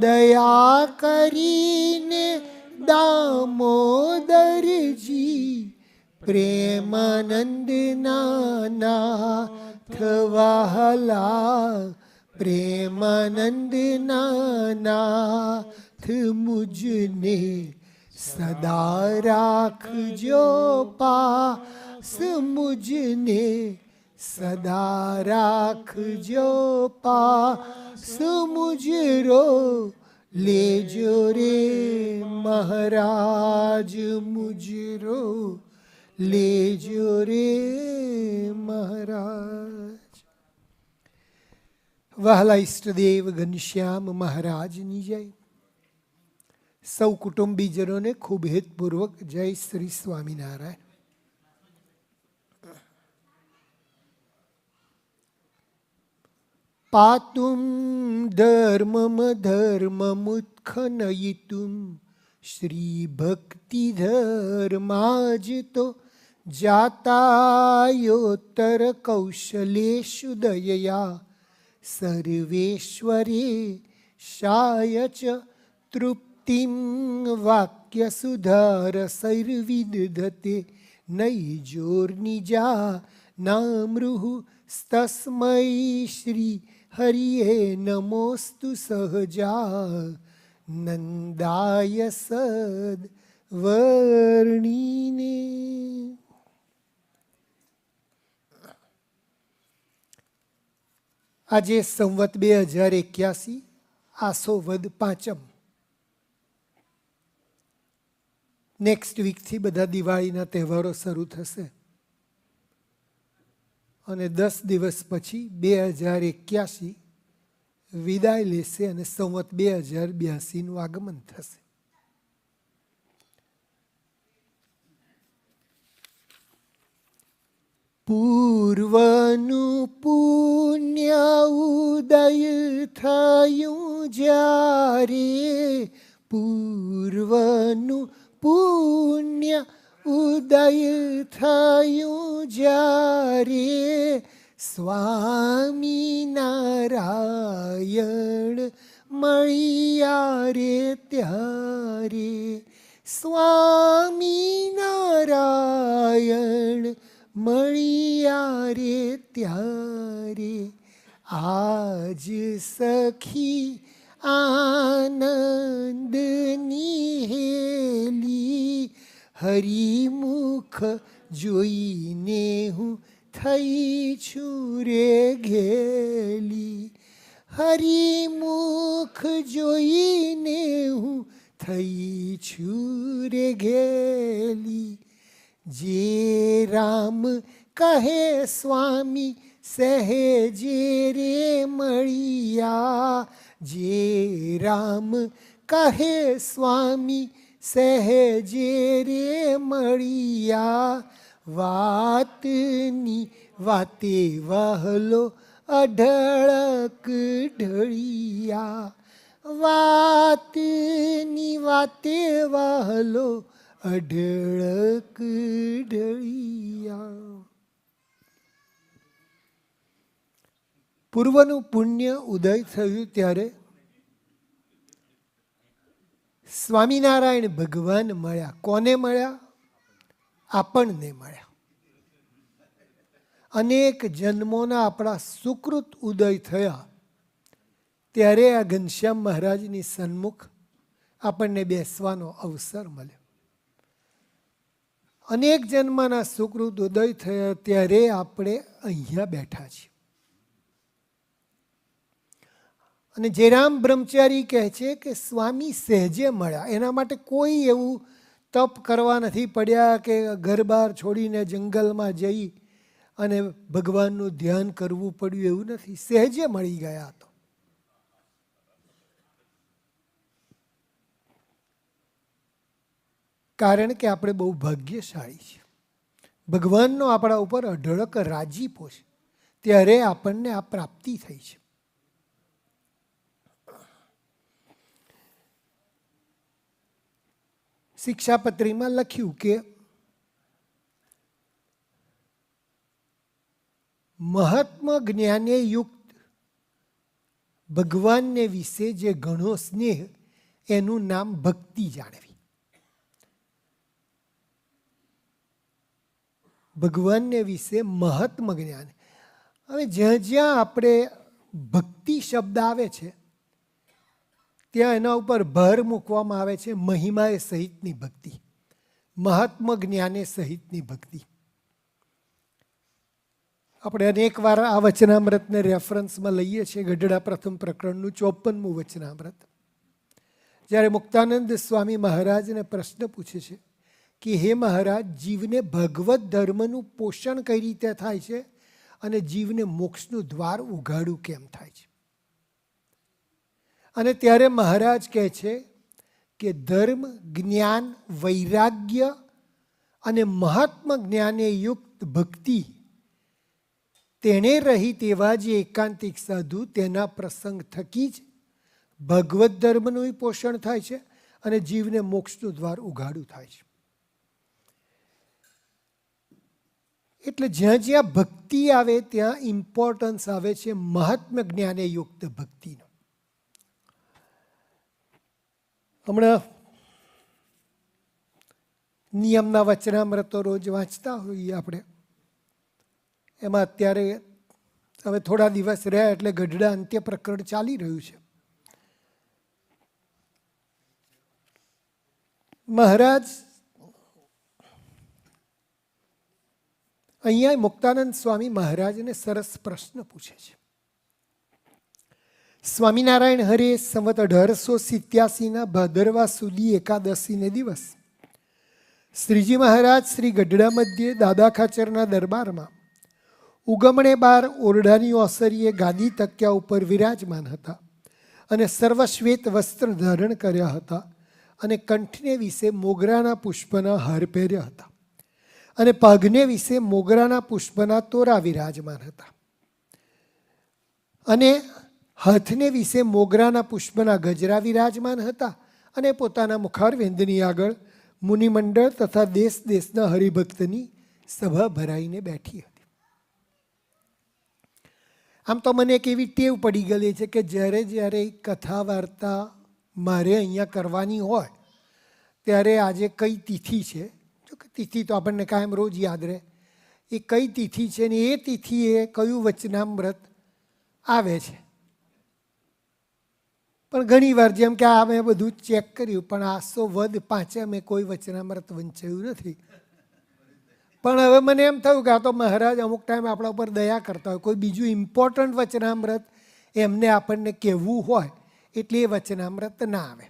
દયા કરીને દામોદરજી પ્રેમાનંદ નાથ વહાલા પ્રેમાનંદ નાથ મુજને સદા રાખજો પાસ મુજને સદા રાખજો પાસ મુજરો લેજો રે મહારાજ મુજરો લેજો રે મહારાજ. વહાલા ઈષ્ટદેવ ઘનશ્યામ મહારાજની જય. સૌ કુટુંબીજનોને ખૂબ હેતપૂર્વક જય શ્રી સ્વામિનારાયણ. પાતુમ ધર્મમ ધર્મમુત્ખનયિતુમ શ્રી ભક્તિ ધર્માજતો જાતાયોત્તર કૌશલેષુ દયયા સર્વેશ્વરે શાય ચ તૃપ્તિમ વાક્ય સુધાર સૈર્વિદધતે નૈજોર્નિજા નામૃહુ તસ્મૈ શ્રી હરિયે નમોસ્તુ સહજા નંદાય સદ વર્ણીને. આજે સંવત 2081 આસો વદ 5. નેક્સ્ટ વીકથી બધા દિવાળીના તહેવારો શરૂ થશે અને 10 દિવસ પછી 2081 વિદાય લેશે અને સંવત 2082નું આગમન થશે. પૂર્વનું પુણ્ય ઉદય થયું જ્યારે પૂર્વનું પુણ્ય ઉદય થયું જ્યારે સ્વામિનારાયણ મળ્યા રે ત્યારે સ્વામિનારાયણ મળ્યા રે ત્યારે આજ સખી આનંદની હેલી હરિમુખ જોઈને હું થઈ છું રે ઘેલી હરિમુખ જોઈને હું થઈ છું રે ઘેલી. જે રામ કહે સ્વામી સહેજે રે મળ્યા જે રામ કહે સ્વામી સહેજે રે મળ્યા વાતની વાતે વહલો અઢળક ઢળિયા વાતની વાતે વહલો અઢળક ઢળિયા. પૂર્વનું પુણ્ય ઉદય થયું ત્યારે સ્વામિનારાયણ ભગવાન મળ્યા. કોને મળ્યા? આપણને મળ્યા. અનેક જન્મોના આપણા સુકૃત ઉદય થયા ત્યારે આ ઘનશ્યામ મહારાજની સન્મુખ આપણને બેસવાનો અવસર મળ્યો. અનેક જન્મના સુકૃત ઉદય થયા ત્યારે આપણે અહીંયા બેઠા છીએ. અને જયરામ બ્રહ્મચારી કહે છે કે સ્વામી સહેજે મળ્યા. એના માટે કોઈ એવું તપ કરવા નથી પડ્યા કે ઘર બહાર છોડીને જંગલમાં જઈ અને ભગવાનનું ધ્યાન કરવું પડ્યું એવું નથી. સહેજે મળી ગયા તો. કારણ કે આપણે બહુ ભાગ્યશાળી છીએ. ભગવાનનો આપણા ઉપર અઢળક રાજીપો છે ત્યારે આપણને આ પ્રાપ્તિ થઈ છે. શિક્ષાપત્રીમાં લખ્યું કે મહાત્મા જ્ઞાને યુક્ત ભગવાનને વિશે જે ઘણો સ્નેહ, એનું નામ ભક્તિ જાણવી. ભગવાનને વિશે મહત્મ જ્ઞાન. હવે જ્યાં જ્યાં આપણે ભક્તિ શબ્દ આવે છે ત્યાં એના ઉપર ભાર મૂકવામાં આવે છે મહિમાએ સહિતની ભક્તિ, મહાત્મ જ્ઞાને સહિતની ભક્તિ. આપણે અનેક વાર આ વચનામૃતને રેફરન્સમાં લઈએ છીએ. ગઢડા પ્રથમ પ્રકરણનું 54મું વચનામૃત. જ્યારે મુક્તાનંદ સ્વામી મહારાજને પ્રશ્ન પૂછે છે કે હે મહારાજ, જીવને ભગવત ધર્મનું પોષણ કઈ રીતે થાય છે અને જીવને મોક્ષનું દ્વાર ઉઘાડું કેમ થાય છે? અને ત્યારે મહારાજ કહે છે કે ધર્મ, જ્ઞાન, વૈરાગ્ય અને મહાત્મ જ્ઞાને યુક્ત ભક્તિ, તેણે રહિત એવા જે એકાંતિક સાધુ, તેના પ્રસંગ થકી જ ભગવત ધર્મનું પોષણ થાય છે અને જીવને મોક્ષનું દ્વાર ઉઘાડું થાય છે. એટલે જ્યાં જ્યાં ભક્તિ આવે ત્યાં ઇમ્પોર્ટન્સ આવે છે મહાત્મ જ્ઞાને યુક્ત ભક્તિનો. હમણાં નિયમના વચનામૃતો રોજ વાંચતા હોઈએ આપણે. એમાં અત્યારે હવે થોડા દિવસ રહ્યા એટલે ગઢડા અંત્ય પ્રકરણ ચાલી રહ્યું છે. મહારાજ અહીંયા મુક્તાનંદ સ્વામી મહારાજને સરસ પ્રશ્ન પૂછે છે. સ્વામિનારાયણ હરે સંવત 1887 ભાદરવા સુધી એકાદશીને દિવસ શ્રીજી મહારાજ શ્રી ગઢડા મધ્યે દાદા ખાચરના દરબારમાં ઉગમણે બાર ઓરડાની ઓસરીએ ગાદી તક્યા ઉપર વિરાજમાન હતા અને સર્વશ્વેત વસ્ત્ર ધારણ કર્યા હતા અને કંઠને વિશે મોગરાના પુષ્પના હાર પહેર્યા હતા અને પગને વિશે મોગરાના પુષ્પના તોરા વિરાજમાન હતા અને હાથને વિશે મોગરાના પુષ્પના ગજરા વિરાજમાન હતા અને પોતાના મુખારવિંદની આગળ મુનિમંડળ તથા દેશ દેશના હરિભક્તની સભા ભરાઈને બેઠી હતી. આમ તો મને એક એવી ટેવ પડી ગયેલી છે કે જ્યારે કથા વાર્તા મારે અહીંયા કરવાની હોય ત્યારે આજે કઈ તિથિ છે, જો કે તિથિ તો આપણને કાયમ રોજ યાદ રહે, એ કઈ તિથિ છે ને એ તિથિએ કયું વચનામૃત આવે છે. પણ ઘણી વાર જેમ કે આ મેં બધું ચેક કર્યું પણ 800 મેં કોઈ વચનામૃત વંચાયું નથી. પણ હવે મને એમ થયું કે આ તો મહારાજ અમુક ટાઈમ આપણા ઉપર દયા કરતા હોય, કોઈ બીજું ઇમ્પોર્ટન્ટ વચનામૃત એમને આપણને કહેવું હોય એટલે એ વચનામૃત ના આવે.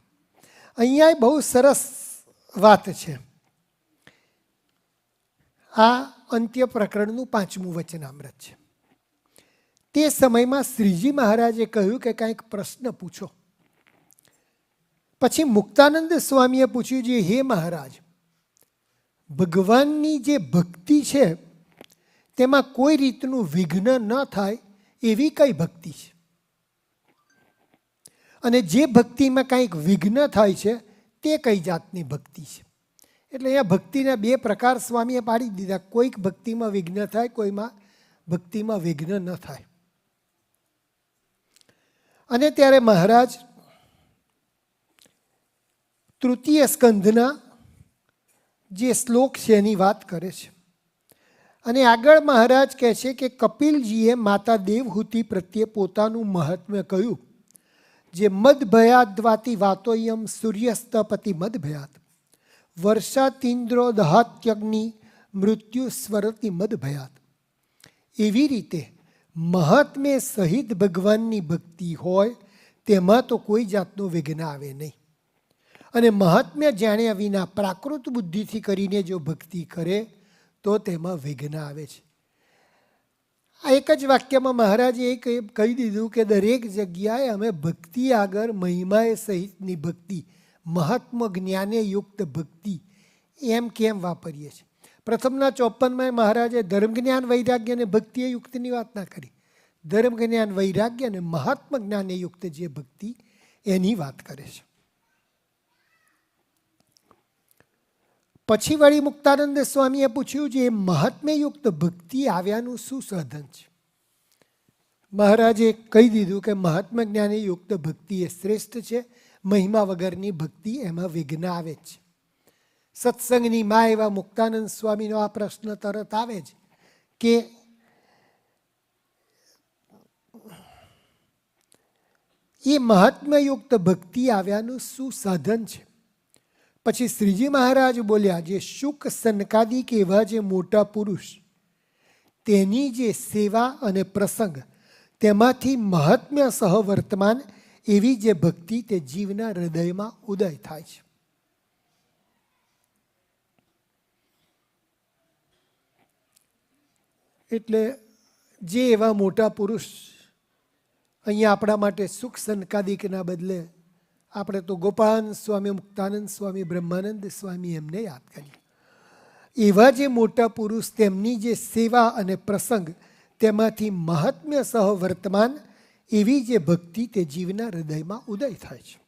અહીંયા બહુ સરસ વાત છે. આ અંત્ય પ્રકરણનું 5મું વચનામૃત છે. તે સમયમાં શ્રીજી મહારાજે કહ્યું કે કંઈક પ્રશ્ન પૂછો. પછી મુક્તાનંદ સ્વામીએ પૂછ્યું છે, હે મહારાજ, ભગવાનની જે ભક્તિ છે તેમાં કોઈ રીતનું વિઘ્ન ન થાય એવી કઈ ભક્તિ છે? અને જે ભક્તિમાં કંઈક વિઘ્ન થાય છે તે કઈ જાતની ભક્તિ છે? એટલે અહીંયા ભક્તિના 2 પ્રકાર સ્વામીએ પાડી દીધા. કોઈક ભક્તિમાં વિઘ્ન થાય, કોઈમાં ભક્તિમાં વિઘ્ન ન થાય. અને ત્યારે મહારાજ તૃતીય સ્કંધના જે શ્લોક છે એની વાત કરે છે. અને આગળ મહારાજ કહે છે કે કપિલજીએ માતા દેવહૂતિ પ્રત્યે પોતાનું મહાત્મ્ય કહ્યું, જે મદભયાદ્વાતિ વાતોયમ સૂર્યસ્તપતિ મદભયાત વર્ષાતીન્દ્રો દહાત્યગ્નિ મૃત્યુ સ્વરતિ મદભયાત. એવી રીતે મહાત્મ્ય સહિત ભગવાનની ભક્તિ હોય તેમાં તો કોઈ જાતનું વિઘ્ન આવે નહીં. અને મહાત્મ્ય જાણ્યા વિના પ્રાકૃત બુદ્ધિથી કરીને જો ભક્તિ કરે તો તેમાં વિઘ્ન આવે છે. આ એક જ વાક્યમાં મહારાજે એ કહી દીધું કે દરેક જગ્યાએ અમે ભક્તિ આગળ મહિમાએ સહિતની ભક્તિ, મહાત્મ જ્ઞાને યુક્ત ભક્તિ એમ કેમ વાપરીએ છીએ. પ્રથમના 54માં મહારાજે ધર્મ જ્ઞાન વૈરાગ્ય અને ભક્તિએ યુક્તની વાત ના કરી. ધર્મ જ્ઞાન વૈરાગ્ય અને મહાત્મ જ્ઞાને યુક્ત જે ભક્તિ એની વાત કરે છે. પછી વળી મુક્તાનંદ સ્વામીએ પૂછ્યું, જે મહાત્મ્યયુક્ત ભક્તિ આવ્યાનું શું સાધન છે? મહારાજે કહી દીધું કે મહાત્મા જ્ઞાની યુક્ત ભક્તિ એ શ્રેષ્ઠ છે, મહિમા વગરની ભક્તિ એમાં વિઘ્ન આવે જ. સત્સંગની મા એવા મુક્તાનંદ સ્વામીનો આ પ્રશ્ન તરત આવે જ કે એ મહાત્માયુક્ત ભક્તિ આવ્યાનું શું સાધન છે? પછી શ્રીજી મહારાજ બોલ્યા, જે શુક સનકાદિક એવા જે મોટા પુરુષ તેની જે સેવા અને પ્રસંગ તેમાંથી મહાત્મ્ય સહ વર્તમાન એવી જે ભક્તિ તે જીવના હૃદયમાં ઉદય થાય છે. એટલે જે એવા મોટા પુરુષ અહીંયા આપણા માટે સુખ સનકાદિકના બદલે આપણે તો ગોપાળાનંદ સ્વામી, મુક્તાનંદ સ્વામી, બ્રહ્માનંદ સ્વામી એમને યાદ કરીએ. એવા જે મોટા પુરુષ તેમની જે સેવા અને પ્રસંગ તેમાંથી મહાત્મ્ય સહ વર્તમાન એવી જે ભક્તિ તે જીવના હૃદયમાં ઉદય થાય છે.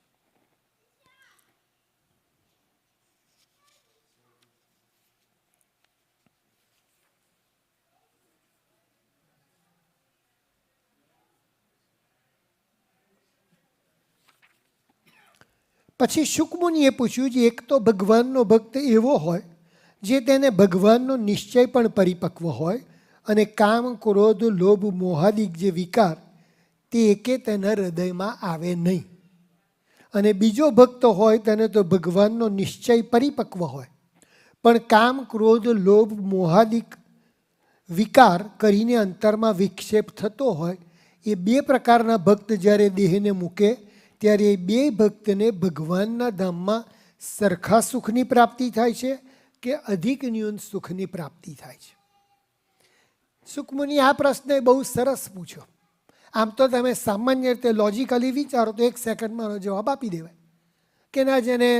પછી શુકમુનિએ પૂછ્યું, જે એક તો ભગવાનનો ભક્ત એવો હોય જે તેને ભગવાનનો નિશ્ચય પણ પરિપક્વ હોય અને કામ, ક્રોધ, લોભ, મોહાદિક જે વિકાર તે એકે તેના હૃદયમાં આવે નહીં. અને બીજો ભક્ત હોય તેને તો ભગવાનનો નિશ્ચય પરિપક્વ હોય પણ કામ, ક્રોધ, લોભ, મોહાદિક વિકાર કરીને અંતરમાં વિક્ષેપ થતો હોય. એ બે પ્રકારના ભક્ત જ્યારે દેહને મૂકે ત્યારે એ બે ભક્તને ભગવાનના ધામમાં સરખા સુખની પ્રાપ્તિ થાય છે કે અધિક ન્યૂન સુખની પ્રાપ્તિ થાય છે? સુખમુનિ આ પ્રશ્ન બહુ સરસ પૂછ્યો. આમ તો તમે સામાન્ય રીતે લોજિકલી વિચારો તો 1 સેકન્ડમાં જવાબ આપી દેવાય કે ના, જેને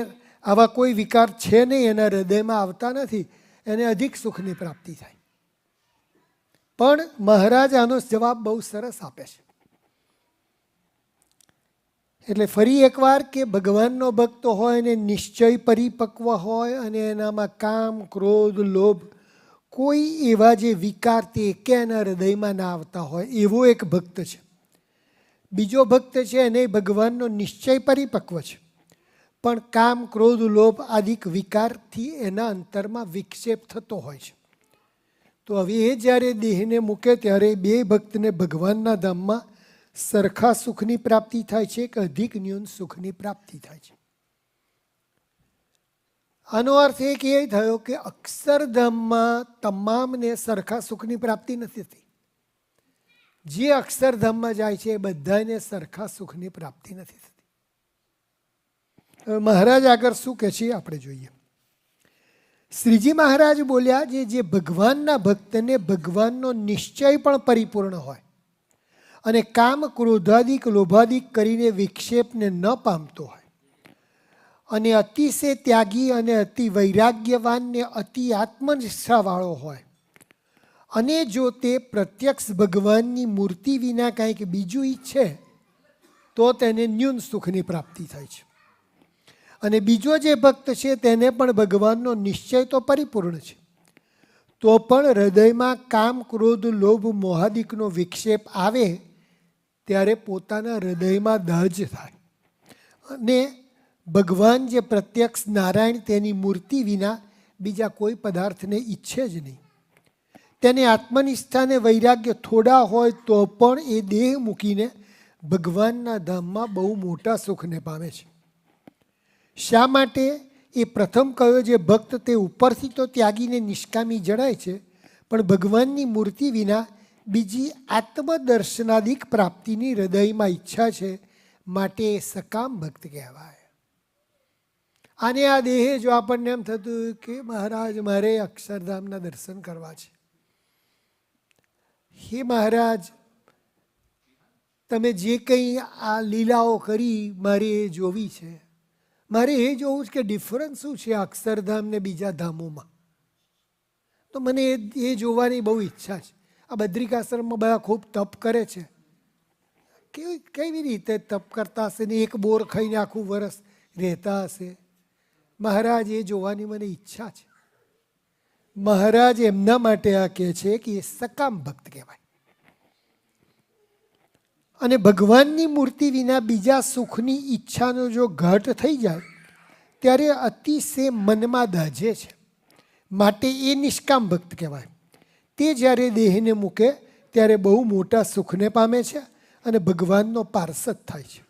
આવા કોઈ વિકાર છે નહીં, એના હૃદયમાં આવતા નથી, એને અધિક સુખની પ્રાપ્તિ થાય. પણ મહારાજ આનો જવાબ બહુ સરસ આપે છે. એટલે ફરી એકવાર કે ભગવાનનો ભક્ત હોય ને નિશ્ચય પરિપક્વ હોય અને એનામાં કામ, ક્રોધ, લોભ કોઈ એવા જે વિકાર તે એકે એના હૃદયમાં ના આવતા હોય એવો એક ભક્ત છે. બીજો ભક્ત છે એને ભગવાનનો નિશ્ચય પરિપક્વ છે પણ કામ, ક્રોધ, લોભ આદિક વિકારથી એના અંતરમાં વિક્ષેપ થતો હોય છે. તો હવે એ જ્યારે દેહને મૂકે ત્યારે બે ભક્તને ભગવાનના ધામમાં સરખા સુખની પ્રાપ્તિ થાય છે કે અધિક ન્યૂન સુખની પ્રાપ્તિ થાય છે? આનો અર્થ એક એ થયો કે અક્ષરધામમાં તમામને સરખા સુખની પ્રાપ્તિ નથી થતી. જે અક્ષરધામમાં જાય છે એ બધાને સરખા સુખની પ્રાપ્તિ નથી થતી. હવે મહારાજ આગળ શું કહે છે આપણે જોઈએ. શ્રીજી મહારાજ બોલ્યા, જે ભગવાનના ભક્તને ભગવાનનો નિશ્ચય પણ પરિપૂર્ણ હોય અને કામ, ક્રોધાદિક, લોભાદિક કરીને વિક્ષેપને ન પામતો હોય અને અતિશય ત્યાગી અને અતિ વૈરાગ્યવાન ને અતિ આત્મનિષ્ઠાવાળો હોય અને જો તે પ્રત્યક્ષ ભગવાનની મૂર્તિ વિના કંઈક બીજું ઈચ્છે તો તેને ન્યૂન સુખની પ્રાપ્તિ થાય છે. અને બીજો જે ભક્ત છે તેને પણ ભગવાનનો નિશ્ચય તો પરિપૂર્ણ છે તો પણ હૃદયમાં કામ, ક્રોધ, લોભ, મોહાદિકનો વિક્ષેપ આવે ત્યારે પોતાના હૃદયમાં દહજ થાય અને ભગવાન જે પ્રત્યક્ષ નારાયણ તેની મૂર્તિ વિના બીજા કોઈ પદાર્થને ઈચ્છે જ નહીં. તેને આત્મનિષ્ઠાને વૈરાગ્ય થોડા હોય તો પણ એ દેહ મૂકીને ભગવાનના ધામમાં બહુ મોટા સુખને પામે છે. શા માટે? એ પ્રથમ કયો જે ભક્ત તે ઉપરથી તો ત્યાગીને નિષ્કામી જણાય છે પણ ભગવાનની મૂર્તિ વિના બીજી આત્મદર્શનાદિક પ્રાપ્તિની હૃદયમાં ઈચ્છા છે માટે એ સકામ ભક્ત કહેવાય. આને આ દેહે જો આપણને એમ થતું કે મહારાજ મારે અક્ષરધામના દર્શન કરવા છે, હે મહારાજ તમે જે કંઈ આ લીલાઓ કરી મારે એ જોવી છે, મારે એ જોવું છે કે ડિફરન્સ શું છે અક્ષરધામ ને બીજા ધામોમાં, તો મને એ જોવાની બહુ ઈચ્છા છે. આ બદ્રિકાશ્રમમાં બધા ખૂબ તપ કરે છે, કેવી રીતે તપ કરતા હશે ને એક બોર ખાઈને આખું વરસ રહેતા હશે? મહારાજ એ જોવાની મને ઈચ્છા છે. મહારાજ એમના માટે આ કહે છે કે એ સકામ ભક્ત કહેવાય. અને ભગવાનની મૂર્તિ વિના બીજા સુખની ઈચ્છાનો જો ઘટ થઈ જાય ત્યારે અતિશય મનમાં દાઝે છે, માટે એ નિષ્કામ ભક્ત કહેવાય. તે જ્યારે દેહને મૂકે ત્યારે બહુ મોટા સુખને પામે છે અને ભગવાનનો પાર્ષદ થાય છે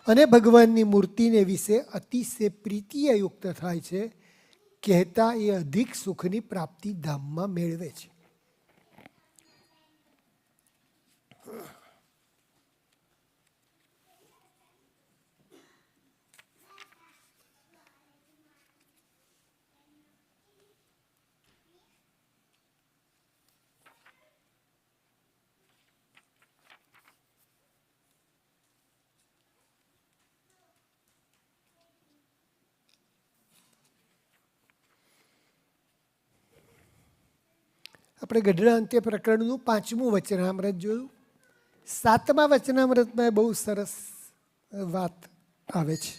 અને ભગવાનની મૂર્તિને વિશે અતિશય પ્રીતિયુક્ત થાય છે, કહેતા એ અધિક સુખની પ્રાપ્તિ ધામમાં મેળવે છે. આપણે ગઢડા અંત્ય પ્રકરણનું 5મું વચનામૃત જોયું. 7મા વચનામૃતમાં બહુ સરસ વાત આવે છે.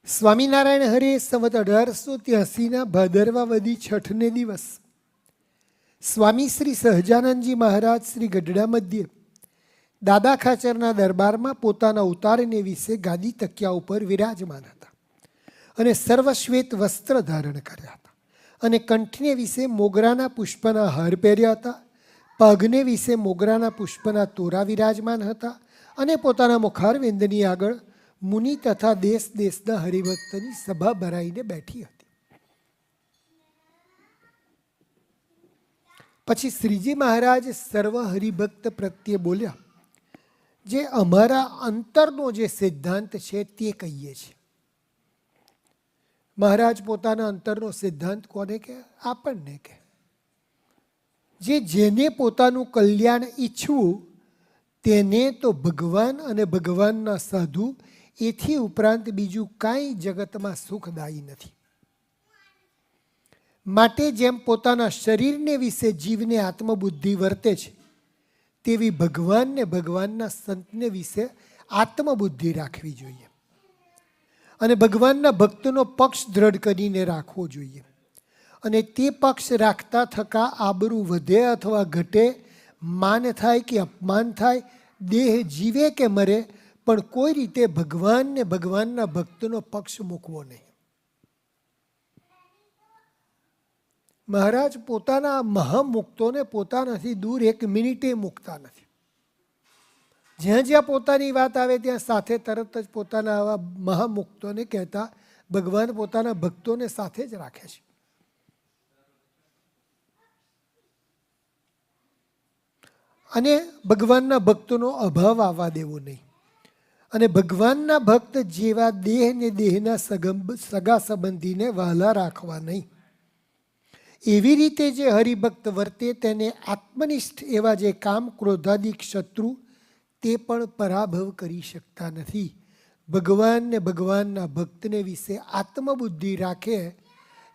સ્વામિનારાયણ હરે સંવત 1883 ભાદરવા વદી છઠને દિવસ સ્વામી શ્રી સહજાનંદજી મહારાજ શ્રી ગઢડા મધ્યે દાદા ખાચરના દરબારમાં પોતાના ઉતારને વિશે ગાદી તકિયા ઉપર વિરાજમાન હતા અને સર્વશ્વેત વસ્ત્ર ધારણ કર્યા હતા અને કંઠને વિશે મોગરાના પુષ્પના હાર પહેર્યા હતા, પગને વિશે મોગરાના પુષ્પના તોરા વિરાજમાન હતા અને પોતાના મુખારવિંદની આગળ મુનિ તથા દેશ દેશના હરિભક્તની સભા ભરાઈને બેઠી હતી. પછી શ્રીજી મહારાજ સર્વ હરિભક્ત પ્રત્યે બોલ્યા, જે અમારા અંતરનો જે સિદ્ધાંત છે તે કહીએ છીએ. મહારાજ પોતાના અંતરનો સિદ્ધાંત કોને કહે? આપણને કહે. જેને પોતાનું કલ્યાણ ઈચ્છવું તેને તો ભગવાન અને ભગવાનના સાધુ એથી ઉપરાંત બીજું કાંઈ જગતમાં સુખદાયી નથી. માટે જેમ પોતાના શરીરને વિશે જીવને આત્મબુદ્ધિ વર્તે છે તેવી ભગવાનને ભગવાનના સંતને વિશે આત્મબુદ્ધિ રાખવી જોઈએ અને ભગવાનના ભક્તનો પક્ષ દ્રઢ કરીને રાખવો જોઈએ. અને તે પક્ષ રાખતા થકા આબરૂ વધે અથવા ઘટે, માન થાય કે અપમાન થાય, દેહ જીવે કે મરે, પણ કોઈ રીતે ભગવાનને ભગવાનના ભક્તનો પક્ષ મૂકવો નહીં. મહારાજ પોતાના મહામુક્તોને પોતાનાથી દૂર એક મિનિટે મૂકતા નથી. જ્યાં જ્યાં પોતાની વાત આવે ત્યાં સાથે તરત જ પોતાના આવા મહામુક્તોને કહેતા ભગવાન પોતાના ભક્તોને સાથે જ રાખે છે. અને ભગવાનના ભક્તોનો અભાવ આવવા દેવો નહીં. અને ભગવાનના ભક્ત જેવા દેહ ને દેહના સગા સંબંધીને વહાલા રાખવા નહીં. એવી રીતે જે હરિભક્ત વર્તે તેને આત્મનિષ્ઠ એવા જે કામ ક્રોધાદિક શત્રુ તે પણ પરાભવ કરી શકતા નથી. ભગવાન ને ભગવાનના ભક્તને વિશે આત્મબુદ્ધિ રાખે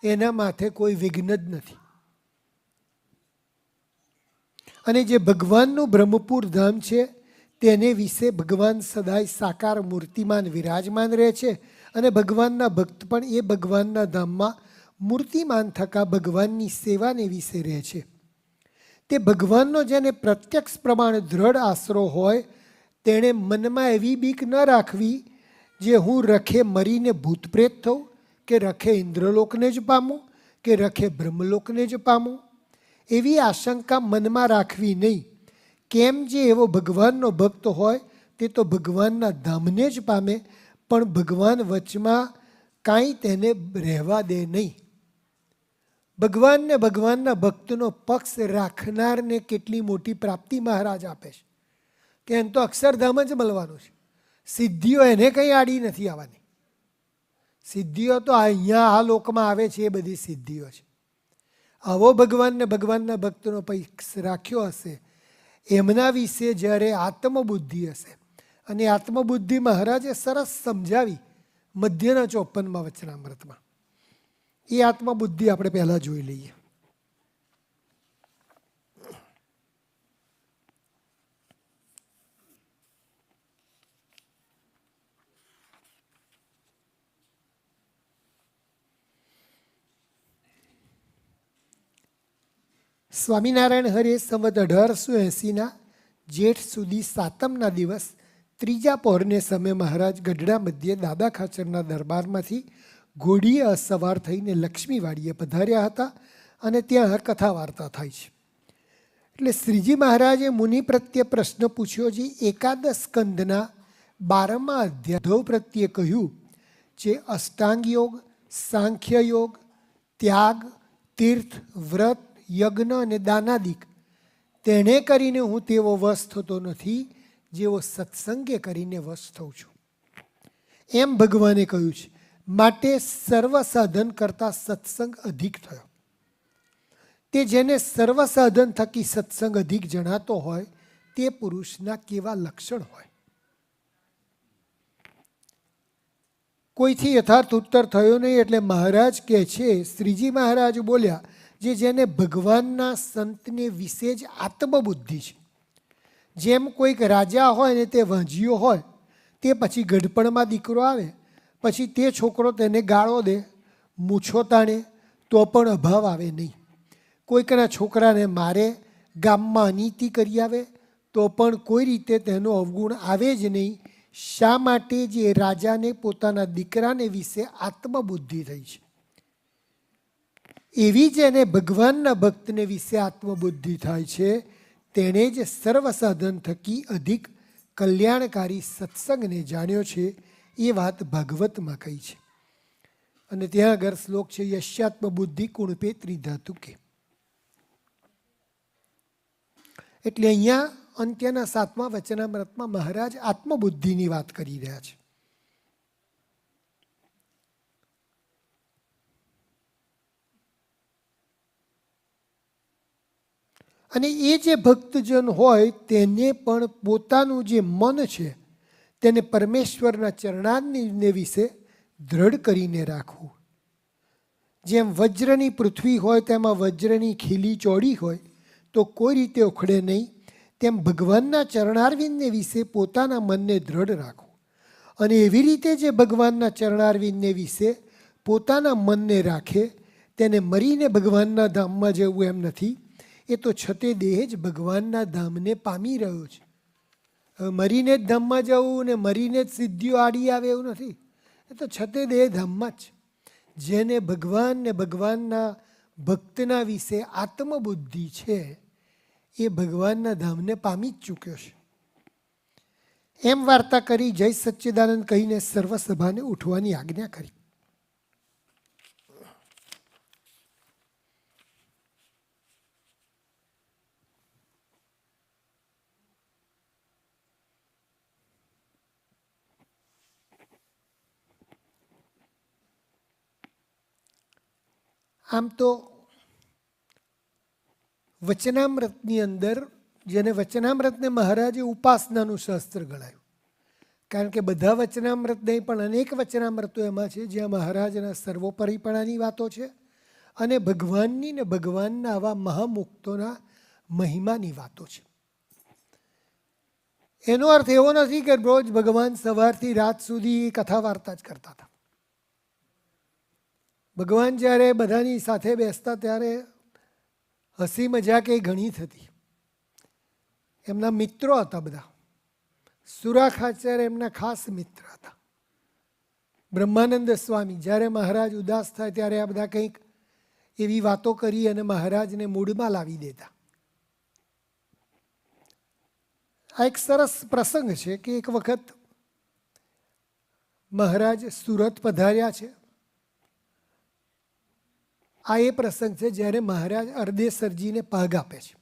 એના માથે કોઈ વિઘ્ન જ નથી. અને જે ભગવાનનું બ્રહ્મપુર ધામ છે તેને વિશે ભગવાન સદાય સાકાર મૂર્તિમાન વિરાજમાન રહે છે અને ભગવાનના ભક્ત પણ એ ભગવાનના ધામમાં મૂર્તિમાન થકા ભગવાનની સેવાને વિશે રહે છે. તે ભગવાનનો જેને પ્રત્યક્ષ પ્રમાણે દ્રઢ આશરો હોય તેણે મનમાં એવી બીક ન રાખવી જે હું રખે મરીને ભૂતપ્રેત થઉં કે રખે ઇન્દ્રલોકને જ પામું કે રખે બ્રહ્મલોકને જ પામું. એવી આશંકા મનમાં રાખવી નહીં. કેમ જે એવો ભગવાનનો ભક્ત હોય તે તો ભગવાનના ધામને જ પામે, પણ ભગવાન વચમાં કાંઈ તેને રહેવા દે નહીં. ભગવાનને ભગવાનના ભક્તનો પક્ષ રાખનારને કેટલી મોટી પ્રાપ્તિ મહારાજ આપે છે કે એમ તો અક્ષરધામ જ મળવાનું છે. સિદ્ધિઓ એને કંઈ આડી નથી આવવાની. સિદ્ધિઓ તો અહીંયા આ લોકમાં આવે છે એ બધી સિદ્ધિઓ છે. આવો ભગવાનને ભગવાનના ભક્તનો પક્ષ રાખ્યો હશે એમના વિશે જ્યારે આત્મબુદ્ધિ હશે, અને આત્મબુદ્ધિ મહારાજે સરસ સમજાવી મધ્યના 54મા વચનામૃતમાં. એ આત્મબુદ્ધિ આપણે પહેલાં જોઈ લઈએ. સ્વામિનારાયણ હરે સંવત 1880ના જેઠ સુધી સાતમના દિવસ ત્રીજા પહોરને સમયે મહારાજ ગઢડા મધ્યે દાદા ખાચરના દરબારમાંથી ઘોડીએ સવાર થઈને લક્ષ્મીવાડીએ પધાર્યા હતા અને ત્યાં કથા વાર્તા થાય છે. એટલે શ્રીજી મહારાજે મુનિ પ્રત્યે પ્રશ્ન પૂછ્યો જે એકાદશ સ્કંદના 12મા અધ્યાય ધૌ પ્રત્યે કહ્યું જે અષ્ટાંગ યોગ, સાંખ્ય યોગ, ત્યાગ, તીર્થ, વ્રત, યજ્ઞ અને દાનાદિક તેણે કરીને હું તેવો વશ થતો નથી જેવો સત્સંગે કરીને વશ થઉં છું એમ ભગવાને કહ્યું છે. માટે સર્વ સાધન કરતાં સત્સંગ અધિક થયો. તે જેને સર્વ સાધન થકી સત્સંગ અધિક જણાતો હોય તે પુરુષના કેવા લક્ષણ હોય. કોઈથી યથાર્થ ઉત્તર થયો નહીં એટલે મહારાજ કહે છે, શ્રીજી મહારાજ બોલ્યા જે જેને ભગવાનના સંતને વિશે જ આત્મબુદ્ધિ છે. જેમ કોઈક રાજા હોય ને તે વાંજીયો હોય, તે પછી ગઢપણમાં દીકરો આવે પછી તે છોકરો તેને ગાળો દે, મૂછો તાણે તો પણ અભાવ આવે નહીં. કોઈકના છોકરાને મારે, ગામમાં અનીતિ કરી આવે તો પણ કોઈ રીતે તેનો અવગુણ આવે જ નહીં. શા માટે? જે રાજાને પોતાના દીકરાને વિશે આત્મબુદ્ધિ થઈ છે. એવી જેને ભગવાનના ભક્તને વિશે આત્મબુદ્ધિ થાય છે તેણે જ સર્વ સાધન થકી અધિક કલ્યાણકારી સત્સંગને જાણ્યો છે. એ વાત ભાગવતમાં કહી છે. અને ત્યાં આગળ શ્લોક છે યશ્યાત્મ બુદ્ધિ કુણપે ત્રિધાતુ કે. એટલે અહીંયા અંત્યના 7મા વચનામૃતમાં મહારાજ આત્મબુદ્ધિની વાત કરી રહ્યા છે. અને એ જે ભક્તજન હોય તેને પણ પોતાનું જે મન છે તેને પરમેશ્વરના ચરણારવિંદને વિશે દ્રઢ કરીને રાખવું. જેમ વજ્રની પૃથ્વી હોય તેમાં વજ્રની ખીલી ચોડી હોય તો કોઈ રીતે ઉખડે નહીં, તેમ ભગવાનના ચરણારવિંદને વિશે પોતાના મનને દ્રઢ રાખવું. અને એવી રીતે જે ભગવાનના ચરણારવિંદને વિશે પોતાના મનને રાખે તેને મરીને ભગવાનના ધામમાં જવું એમ નથી. એ તો છતે દેહ જ ભગવાનના ધામને પામી રહ્યો છે. મરીને જ ધામમાં જવું ને મરીને જ સિદ્ધિઓ આડી આવે એવું નથી. એ તો છતે દેહ ધામમાં જ. જેને ભગવાન ને ભગવાનના ભક્તના વિશે આત્મબુદ્ધિ છે એ ભગવાનના ધામને પામી જ ચૂક્યો છે. એમ વાર્તા કરી જય સચ્ચિદાનંદ કહીને સર્વસભાને ઉઠવાની આજ્ઞા કરી. આમ તો વચનામૃતની અંદર જેને વચનામૃતને મહારાજે ઉપાસનાનું શાસ્ત્ર ગણાયું. કારણ કે બધા વચનામૃત નહીં પણ અનેક વચનામૃતો એમાં છે જ્યાં મહારાજના સર્વોપરીપણાની વાતો છે અને ભગવાનની ને ભગવાનના આવા મહામુક્તોના મહિમાની વાતો છે. એનો અર્થ એવો નથી કે રોજ ભગવાન સવારથી રાત સુધી કથા વાર્તા જ કરતા હતા. ભગવાન જ્યારે બધાની સાથે બેસતા ત્યારે હસી મજાક એ ઘણી થતી. એમના મિત્રો હતા બધા. સુરા ખાચર એમના ખાસ મિત્ર હતા. બ્રહ્માનંદ સ્વામી જ્યારે મહારાજ ઉદાસ થાય ત્યારે આ બધા કંઈક એવી વાતો કરી અને મહારાજને મૂડમાં લાવી દેતા. આ એક સરસ પ્રસંગ છે કે એક વખત મહારાજ સુરત પધાર્યા છે. આ એ પ્રસંગ છે જ્યારે મહારાજ અરદેસરજીને પગ આપે છે.